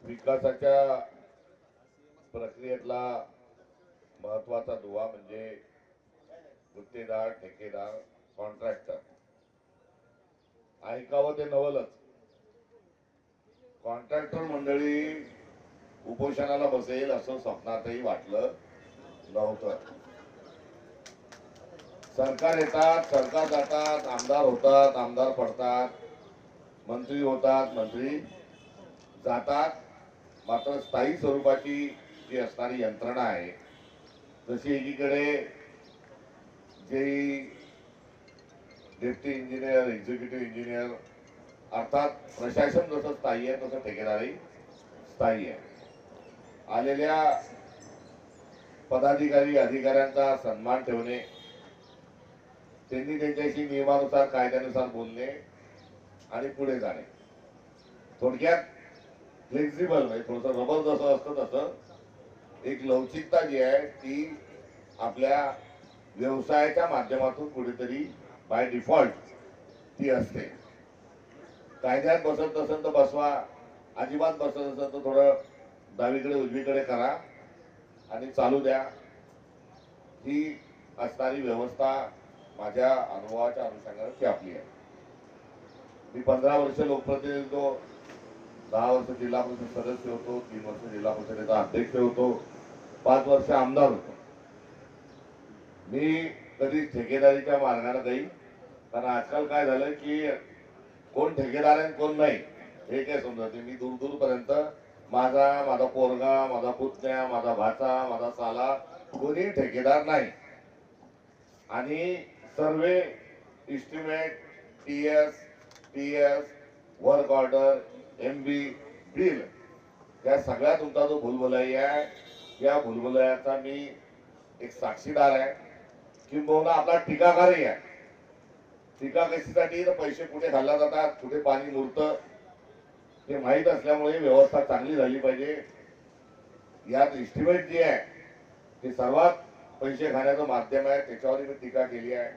विकासाच्या प्रक्रियेतला महत्वाचा दुवा म्हणजे गुत्तेदार, ठेकेदार, कॉन्ट्रॅक्टर. ऐकावं ते नवलच. कॉन्ट्रॅक्टर मंडळी उपोषणाला बसेल असं स्वप्नातही वाटलं नव्हतं. सरकार येतात, सरकार जातात, आमदार होतात, आमदार पडतात, मंत्री होतात, मंत्री जातात. मात्र स्थायी स्वरूपाची जी असणारी यंत्रणा आहे, जशी एकीकडे जे डेप्टी इंजिनियर, एक्झिक्युटिव्ह इंजिनियर अर्थात प्रशासन जसं स्थायी आहे तसं ठेकेदारही स्थायी आहे. आलेल्या पदाधिकारी अधिकाऱ्यांचा सन्मान ठेवणे, त्यांनी त्यांच्याशी नियमानुसार कायद्यानुसार बोलणे आणि पुढे जाणे. थोडक्यात फ्लेक्झिबल म्हणजे थोडंसं रबर जसं असतं तसं एक लवचिकता जी आहे ती आपल्या व्यवसायाच्या माध्यमातून कुठेतरी बाय डिफॉल्ट ती असते. कायद्यात बसत नसेल तर बसवा, अजिबात बसत असेल तर थोडं डावीकडे उजवीकडे करा आणि चालू द्या. ही असणारी व्यवस्था माझ्या अनुभवाच्या अनुषंगाने आपली आहे. मी 15 वर्ष लोकप्रतिनिधी होतो, 10 वर्ष जिल्हा परिषद सदस्य होतो, 3 वर्ष जिल्हा परिषदेचा अध्यक्ष होतो, 5 वर्ष आमदार होतो. मी कधी ठेकेदारीच्या मार्गाने जाईल, कारण आजकाल काय झालं की कोण ठेकेदार आहे कोण नाही हे काय समजत. मी दूर दूर पर्यंत माझा पोरगा, माझा पुतण्या, माझा भाचा, माझा साला कोणी ठेकेदार नाही. आणि survey estimate, TS, work order, MB, bill या सगळ्या तुमचा जो भुलभुलाई आहे, या भुलभुलयाचा मी एक साक्षीदार आहे, किंबहुना आपला टीकाकारही आहे. टीका कशासाठी तर पैसे कुठे खाल्ला जातात, कुठे पाणी मुरतं हे माहीत असल्यामुळे व्यवस्था चांगली झाली पाहिजे. यात इस्टिमेट जी आहे ते सर्वात पैसे खाण्याचं माध्यम आहे, त्याच्यावरही मी टीका केली आहे.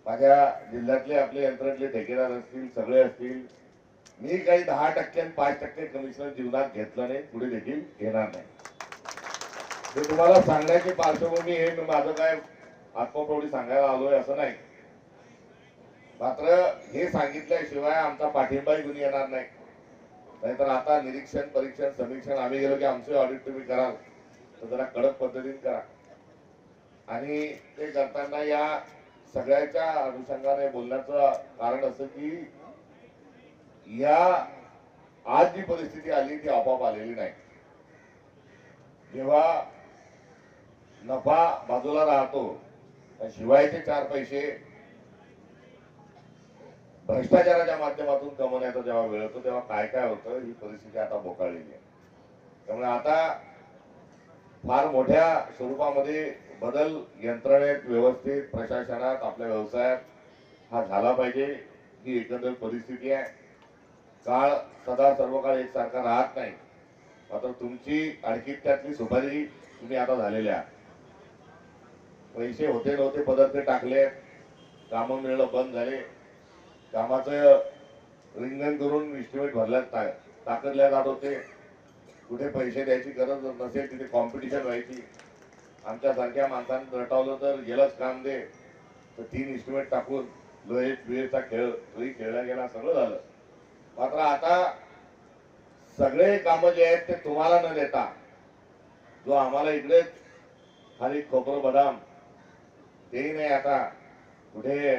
माझ्या जिल्ह्यातले आपले यंत्रातले ठेकेदार असतील, सगळे असतील, मी काही 10% आणि 5% कमिशन जीवनात घेतलं नाही, पुढे देखील घेणार नाही. ते तुम्हाला सांगण्याची पार्श्वभूमी हे मी माझं काय आत्मप्रौढी सांगायला आलोय असं नाही. मात्र हे सांगितल्याशिवाय आमचा पाठिंबाही कुणी येणार नाही. नाहीतर आता निरीक्षण, परीक्षण, समीक्षण आम्ही गेलो की आमचे ऑडिट तुम्ही कराल तर जरा कडक पद्धतीने करा. आणि ते करताना या सगळ्याच्या अनुषंगाने बोलण्याचं कारण असं की या आज जी परिस्थिती आली ती आपोआप आलेली नाही. जेव्हा नफा बाजूला राहतो, शिवायचे 4 पैसे भ्रष्टाचाराच्या माध्यमातून कमवण्याचा जेव्हा वेळ होतो तेव्हा काय काय होतं ही परिस्थिती आता बोकाळलेली आहे. त्यामुळे आता फार मोठ्या स्वरूपामध्ये बदल यंत्रणेत, व्यवस्थित, प्रशासनात, आपल्या व्यवसायात हा झाला पाहिजे. ही एकंदर परिस्थिती आहे. काळ सदा सर्व काळ एकसारखा राहत नाही. मात्र तुमची आणखी त्यातली सुपारी तुम्ही आता झालेल्या. पैसे होते नव्हते पदर टाकले, कामं मिळणं बंद झाले, कामाचं रिंगण करून इस्टिमेट भरल्यात ताकदल्या जात होते. कुठे पैसे द्यायची गरज नसेल तिथे कॉम्पिटिशन व्हायची. आमच्यासारख्या माणसांनी रटावलं तर गेलंच काम दे तर 3 इस्टिमेट टाकून लोहेचा खेळ खेळला गेला, सगळं झालं. मात्र आता सगळे कामं जे आहेत ते तुम्हाला न देता जो आम्हाला इकडेच खाली खोबरं बदाम तेही नाही, आता कुठे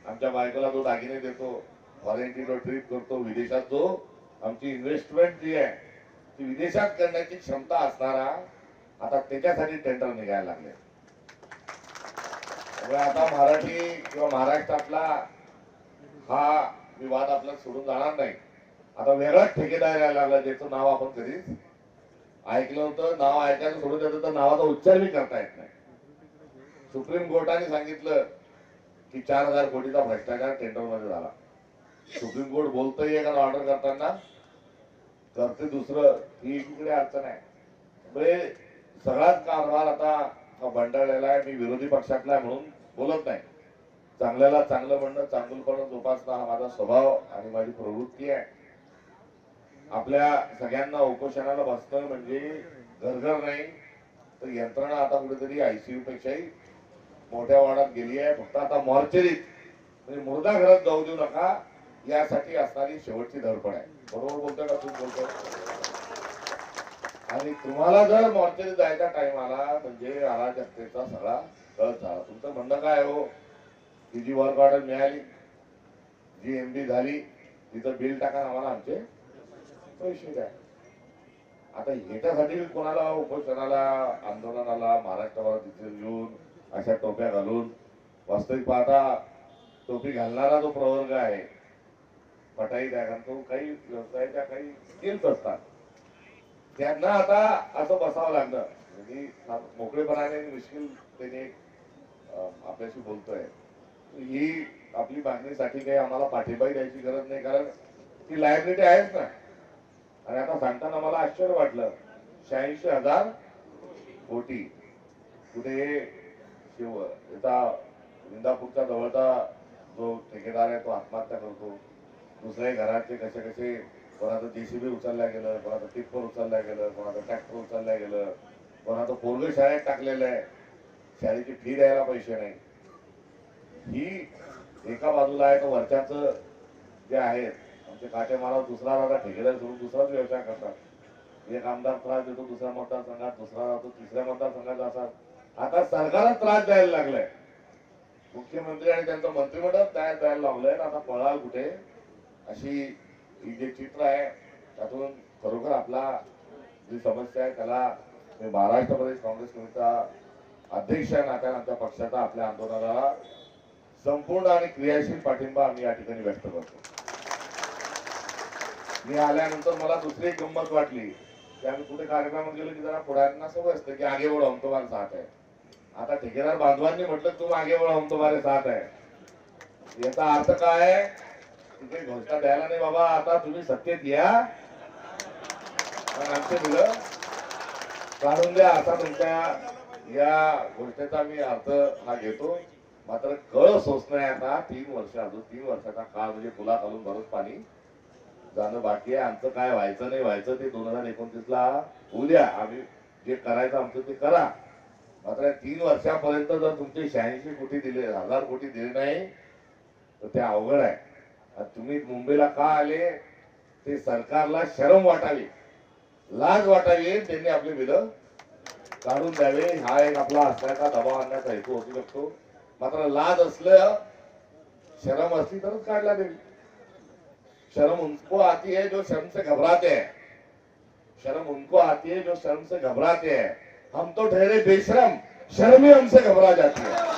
आमच्या बायकोला जो दागिने देतो, फॉरेनची जो ट्रिप करतो, विदेशात जो आमची इन्व्हेस्टमेंट जी आहे ती विदेशात करण्याची क्षमता असणारा आता त्याच्यासाठी टेंडर निघायला लागले. त्यामुळे आता मराठी किंवा महाराष्ट्रातला हा विवाद आपल्याला सोडून जाणार नाही. आता वेगळाच ठेकेदार यायला लागला ज्याचं नाव आपण कधीच ऐकलं होतं. नाव ऐकायचं सोडून देतं तर नावाचा उच्चारही करता येत नाही. सुप्रीम कोर्टाने सांगितलं की 4000 कोटीचा भ्रष्टाचार टेंडरमध्ये झाला. सुप्रीम कोर्ट बोलतंय एखादा ऑर्डर करताना करते दुसरं, ही एकीकडे अडचण आहे. म्हणजे सगळाच कारभार आता बंडाळलेला आहे. मी विरोधी पक्षातला आहे म्हणून बोलत नाही. चांगल्याला चांगलं म्हणणं, चांगुलपणा जोपासणं हा माझा स्वभाव आणि माझी प्रवृत्ती आहे. आपल्या सगळ्यांना उपोषणाला बसणं म्हणजे घरघर नाही तर यंत्रणा आता कुठेतरी आयसीयू पेक्षाही मोठ्या वाढत गेली आहे. फक्त आता मॉर्चरीत म्हणजे मुर्दा घरात जाऊ देऊ नका यासाठी असणारी शेवटची धडपड आहे. बरोबर बोलतोय का तुम्ही? बोलतोय. आणि तुम्हाला जर मॉर्चरीत जायचा टाइम आला म्हणजे अराजकतेचा सगळा कळत झाला. तुमचं म्हणणं काय हो की जी वर्क ऑर्डर मिळाली, जी एमडी झाली, तिचं बिल टाका आम्हाला आमचे पैसे द्या. आता ह्याच्यासाठी कोणाला उपोषणाला आंदोलनाला महाराष्ट्रावर तिथे येऊन अशा टोप्या घालून वास्तविक पाहता टोपी घालणारा जो प्रवर्ग आहे पटाई द्या, कारण तो काही व्यवसायाच्या काही स्किल्स असतात त्यांना आता असं बसावं लागलं. म्हणजे मोकळेपणाने मिश्किलतेने आपल्याशी बोलतोय. ही आपली मागणीसाठी काही आम्हाला पाठिंबाही द्यायची गरज नाही, कारण ती लायबिलिटी आहेच ना. आणि आता सांगताना मला आश्चर्य वाटलं 86,000 कोटी कुठे शिव याचा इंदापूरच्या जवळचा जो ठेकेदार आहे तो आत्महत्या करतो. दुसऱ्या घराचे कसे कसे कोणाचं जेसीबी उचलल्या गेलं, कोणाचं टिप्पर उचलल्या गेलं, कोणाचं ट्रॅक्टर उचलल्या गेलं, कोणाचं पोरग शाळेत टाकलेलं आहे, शाळेची फी द्यायला पैसे नाही. ही एका बाजूला आहे. तर वरच्याचं जे आहेत आमचे काटे मला दुसरा दादा ठेकेदार सोडून दुसराच व्यवसाय करतात. एक आमदार त्रास देतो दुसऱ्या मतदारसंघात, दुसरा जातो तिसऱ्या मतदारसंघात जातात. आता सरकारच त्रास द्यायला लागलाय. मुख्यमंत्री आणि त्यांचं मंत्रिमंडळ तयार द्यायला लागलंय. आता पळाल कुठे अशी ही जे चित्र आहे त्यातून खरोखर आपला जी समस्या आहे त्याला महाराष्ट्र प्रदेश काँग्रेस कमिटीचा अध्यक्ष नात्याने आमच्या पक्षाचा आपल्या आंदोलनाला संपूर्ण आणि क्रियाशील पाठिंबा आम्ही या ठिकाणी व्यक्त करतो. मी आल्यानंतर मला दुसरी एक गंमत वाटली की आम्ही कुठे कार्यक्रमात गेलो की जरा पुढाऱ्यांना सवय असते की आगे बढो हम तुम्हारे साथ है. आता ठेकेदार बांधवांनी म्हटलं तुम आगे बढो हम तुम्हारे साथ है. याचा अर्थ काय? तिथे घोषणा द्यायला नाही बाबा, आता तुम्ही सत्तेत या आणि आमचे मुलं काढून द्या. असा तुमच्या या घोषणेचा मी अर्थ हा घेतो. मात्र कळ सोसणं आता 3 वर्ष, अजून 3 वर्षाचा काळ म्हणजे पुला खालून बरंच पाणी जाणं बाकी आहे. आमचं काय व्हायचं नाही व्हायचं ते 2029ला होऊ द्या. आम्ही जे करायचं आमचं ते करा. मात्र 3 वर्षापर्यंत जर तुमचे 86 कोटी दिले, 1000 कोटी दिले नाही तर ते अवघड आहे. तुम्ही मुंबईला का आले ते सरकारला शरम वाटावी, लाज वाटावी, त्यांनी आपले बिलं काढून द्यावे. हा एक आपला असण्याचा दबाव आणण्याचा हेतू असू शकतो. मात्र लाज असलं, शरम असली तरच काढला देवी. शर्म उनको आती है जो शर्म से घबराते हैं. शर्म उनको आती है जो शर्म से घबराते हैं. हम तो ठहरे बेशरम, शर्म ही हमसे घबरा जाती है.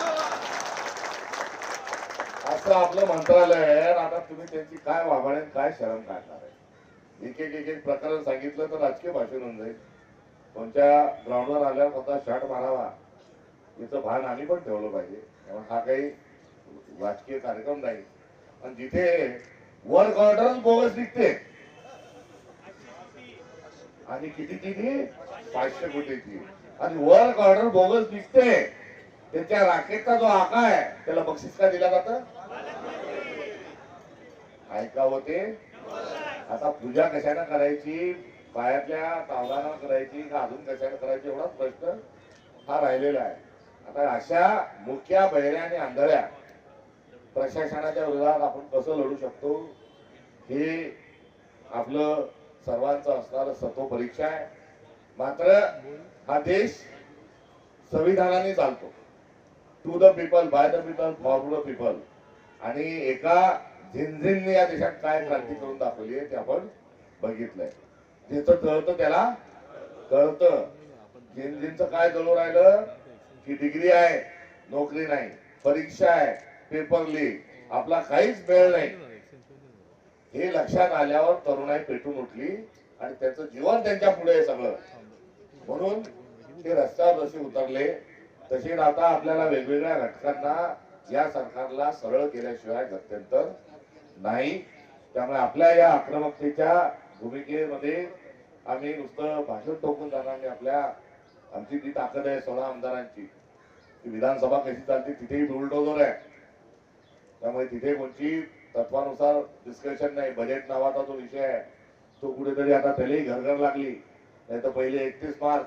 असं आपलं मंत्रालय आहे. आता तुम्ही त्यांची काय वाभाळे काय शरम काढणार आहे? एक एक एक एक प्रकरण सांगितलं तर राजकीय भाषण होऊन जाईल. कोणत्या ग्राउंडवर आल्यावर कोणता शॉट मारावा याचं भान आम्ही पण ठेवलं पाहिजे. हा काही राजकीय कार्यक्रम नाही. आणि जिथे वर्क ऑर्डर बोगस निघते आणि कितीची ती 500 कोटीची, आणि वर्क ऑर्डर बोगस निघते त्याच्या राकेटचा जो आका आहे त्याला बक्षीस का दिला जातं? ऐका होते. आता पूजा कशाने करायची, पायातल्या तावदानं करायची का अजून कशाने करायची एवढाच प्रश्न हा राहिलेला आहे. आता अशा मुख्या बहिऱ्या आणि आंधळ्या प्रशासनाच्या विरोधात आपण कसं लढू शकतो हे आपलं सर्वांचं असणारं सत्व परीक्षा आहे. मात्र हा देश संविधानाने चालतो. To the people, by the people, for the people. आणि एका झिंझिनने या देशात काय क्रांती करून दाखवली आहे ते आपण बघितलंय. ज्याचं कळतं त्याला कळतं. झिंझिनचं काय जळू राहिलं की डिग्री आहे नोकरी नाही, परीक्षा आहे पेपर लीक, आपला काहीच वेळ नाही. हे लक्षात आल्यावर तरुणाई पेटून उठली आणि त्याचं जीवन त्यांच्या पुढे सगळं. म्हणून ते रस्त्यावर जसे उतरले तसे आता आपल्याला वेगवेगळ्या घटकांना या सरकारला सरळ केल्याशिवाय गत्यंतर नाही. त्यामुळे आपल्या या आक्रमकतेच्या भूमिकेमध्ये आम्ही नुसतं भाषण टोकून जाणार नाही. आमची ती ताकद आहे 16 आमदारांची. विधानसभा कशी चालते तिथेही बुलडोजर आहे. त्यामुळे तिथे कोणची तत्वानुसार डिस्कशन नाही. बजेट नावाचा जो विषय आहे तो कुठेतरी आता त्यालाही घरघर लागली. नाही तर पहिले 31 मार्च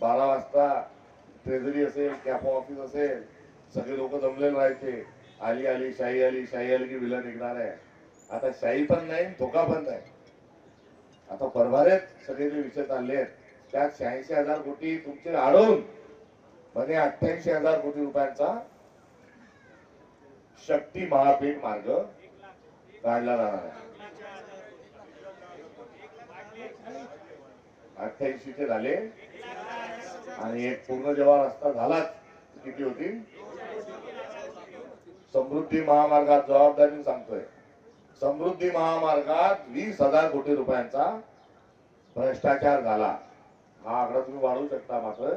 12 वाजता ट्रेझरी असेल, कॅपो ऑफिस असेल, सगळे लोक जमलेले राहायचे. आली आली शाही आली, शाही आली की विला निघणार आहे. आता शाही पण नाही, धोका पण नाही. आता परभारेत सगळे जे विषय चालले आहेत त्यात 86,000 कोटी तुमचे अडवून म्हणजे 88,000 कोटी रुपयांचा शक्ती महापेठ मार्ग काढला जाणार आहे. 88 चे झाले आणि एक पूर्ण जेव्हा रस्ता झालाच किती होती. समृद्धी महामार्गात जबाबदारीने सांगतोय, समृद्धी महामार्गात 20,000 कोटी रुपयांचा भ्रष्टाचार झाला. हा आकडा तुम्ही वाढवू शकता, मात्र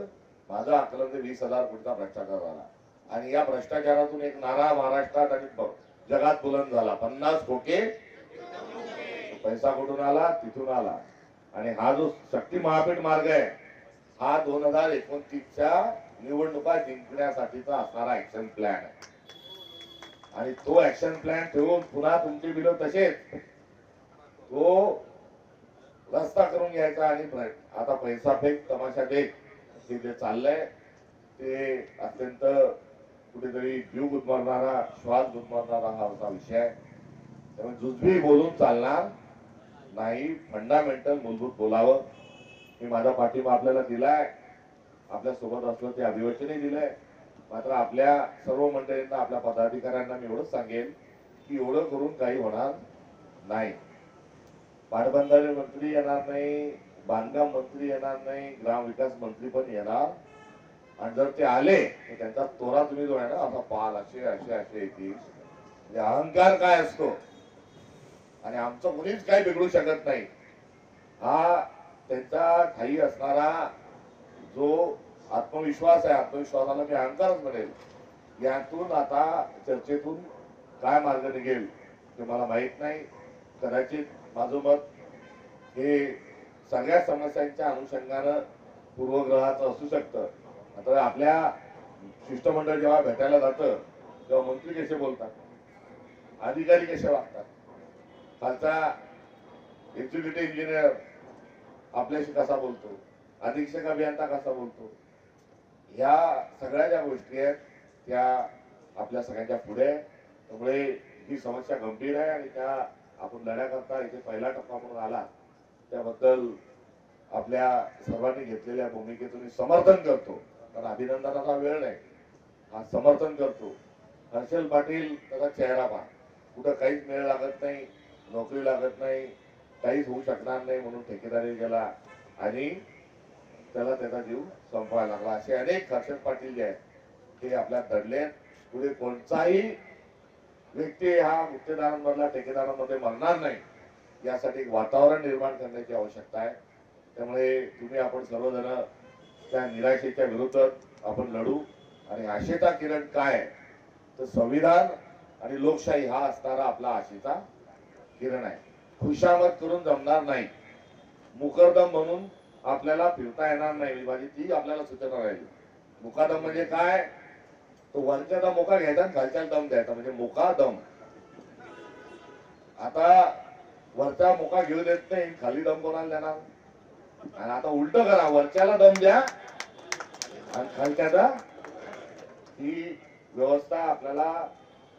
माझं आकलन ते 20,000 कोटीचा भ्रष्टाचार झाला. आणि या भ्रष्टाचारातून एक नारा महाराष्ट्रात आणि जगात बुलंद झाला, 50 खोके. पैसा कुठून आला? तिथून आला. आणि हा जो शक्ती महापेठ मार्ग आहे हा 2029च्या निवडणुका जिंकण्यासाठीचा असणारा ऍक्शन प्लॅन आहे. आणि तो ऍक्शन प्लॅन ठेवून पुन्हा तुमचे बिल तसेच तो रस्ता करून घ्यायचा. आणि आता पैसा फेक तमाशा देख हे जे चाललंय ते अत्यंत कुठेतरी जीव गुदमरणारा, श्वास गुदमरणारा हा असा विषय आहे. त्यामुळे जुजबी बोलून चालणार नाही, फंडामेंटल मूलभूत बोलावं. मी माझा पाठिंबा आपल्याला दिलाय, आपल्या सोबत असलं ते अभिवचनही दिलंय. मात्र आपल्या सर्व मंडळींना, आपल्या पदाधिकाऱ्यांना मी एवढंच सांगेन की एवढं करून काही होणार नाही. पाटबंधारे मंत्री येणार नाही, बांधकाम मंत्री येणार नाही, ग्रामविकास मंत्री पण येणार. आणि जर ते आले तर त्यांचा तोरा तुम्ही जो आहे ना असा पाल असे असे असे येतील. म्हणजे अहंकार काय असतो आणि आमचं कुणीच काही बिघडू शकत नाही हा त्यांचा ठाई असणारा जो आत्मविश्वास आहे. आत्मविश्वासाला मी अहंकारच म्हणेल. यातून आता चर्चेतून काय मार्ग निघेल ते मला माहित नाही. कदाचित माझं मत हे सगळ्या समस्यांच्या अनुषंगानं पूर्वग्रहाचं असू शकतं. मात्र आपल्या शिष्टमंडळ जेव्हा भेटायला जातं तेव्हा मंत्री कसे बोलतात, अधिकारी कसे वागतात, खालचा एक्झिक्युटिव्ह इंजिनियर आपल्याशी कसा बोलतो, अधीक्षक अभियंता कसा बोलतो, ह्या सगळ्या ज्या गोष्टी आहेत त्या आपल्या सगळ्यांच्या पुढे. त्यामुळे ही समस्या गंभीर आहे आणि त्या आपण लढ्याकरता इथे पहिला टप्पा म्हणून आला त्याबद्दल आपल्या सर्वांनी घेतलेल्या भूमिकेतून मी समर्थन करतो. कारण अभिनंदनाचा वेळ नाही, हा समर्थन करतो. हर्षल पाटील त्याचा चेहरा पहा, कुठं काहीच मेळ लागत नाही, नोकरी लागत नाही, काहीच होऊ शकणार नाही म्हणून ठेकेदारी गेला आणि त्याला त्याचा जीव संपवायला लागला. असे अनेक हर्षल पाटील जे आहेत ते आपल्या दडले. पुढे कोणताही व्यक्ती हा गुत्तेदारांमधला ठेकेदारांमध्ये मरणार नाही यासाठी एक वातावरण निर्माण करण्याची आवश्यकता आहे. त्यामुळे तुम्ही आपण सर्वजण त्या निराशेच्या विरोधात आपण लढू. आणि आशेचा किरण काय तर संविधान आणि लोकशाही हा असणारा आपला आशेचा किरण आहे. खुशामत करून जमणार नाही, मुकरदम म्हणून आपल्याला फिरता येणार नाही. माझी ती आपल्याला सूचना राहिली. मुकादम म्हणजे काय, तो वरच्याचा मोका घ्यायचा आणि खालच्याला दम द्यायचा म्हणजे मुकादम. आता वरचा मोका घेऊ देत नाही, खाली दम कोणाला देणार. आणि आता उलट करा, वरच्याला दम द्या आणि खालच्याचा. ही व्यवस्था आपल्याला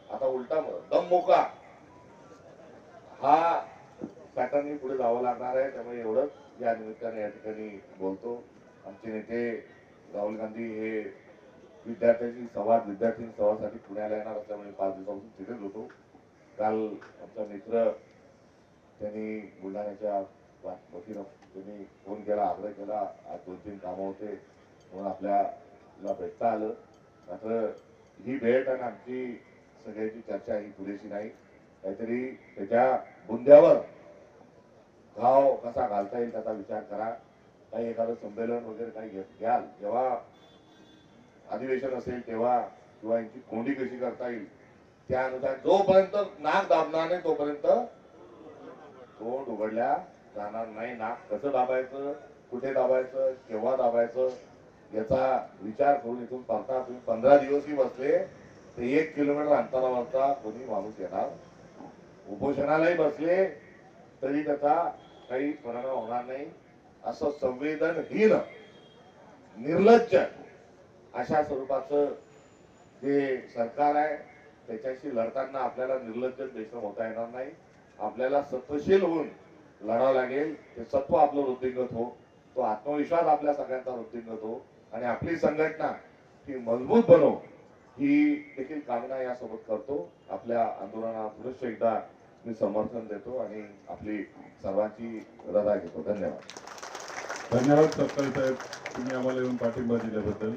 आता उलटा दम मोका हा पॅटर्न पुढे जावं लागणार आहे. त्यामुळे एवढंच या निमित्ताने या ठिकाणी बोलतो. आमचे नेते राहुल गांधी हे विद्यार्थी संवादासाठी पुण्याला येणार असल्यामुळे 5 दिवसापासून तिथेच होतो. काल आमचा मित्र त्यांनी बुलढाण्याच्या वतीनं त्यांनी फोन केला, आग्रह केला, आज 2-3 कामं होते म्हणून आपल्याला भेटता आलं. मात्र ही भेट आणि आमची सगळ्याची चर्चा ही पुरेशी नाही. काहीतरी त्याच्या बुंद्यावर घाव कसा घालता येईल त्याचा विचार करा. काही एखादं संमेलन वगैरे काही घ्याल, जेव्हा अधिवेशन असेल तेव्हा, किंवा यांची कोंडी कशी करता येईल त्यानुसार. जोपर्यंत नाक दाबणार नाही तोपर्यंत तोंड उघडल्या जाणार नाही. नाक कसं दाबायचं, कुठे दाबायचं, केव्हा दाबायचं याचा विचार करून इथून परता तुम्ही 15 दिवसही बसले तर 1 किलोमीटर अंतरावरचा कोणी माणूस येणार. उपोषणालाही बसले तरी त्याचा काही परिणाम होणार नाही असं संवेदनहीन निर्लज्ज अशा स्वरूपाचं जे सरकार आहे त्याच्याशी लढताना आपल्याला निर्लज्ज बेशरम होता येणार नाही. आपल्याला सत्वशील होऊन लढावं लागेल. ते सत्व आपलं वृद्धिंगत हो, तो आत्मविश्वास आपल्या सगळ्यांचा वृद्धिंगत हो आणि आपली संघटना ही मजबूत बनव ही देखील कामना यासोबत करतो. आपल्या आंदोलनाला पुनश्च एकदा मी समर्थन देतो आणि आपली सर्वांची रजा घेतो. धन्यवाद. धन्यवाद सपकाळ साहेब, तुम्ही आम्हाला येऊन पाठिंबा दिल्याबद्दल.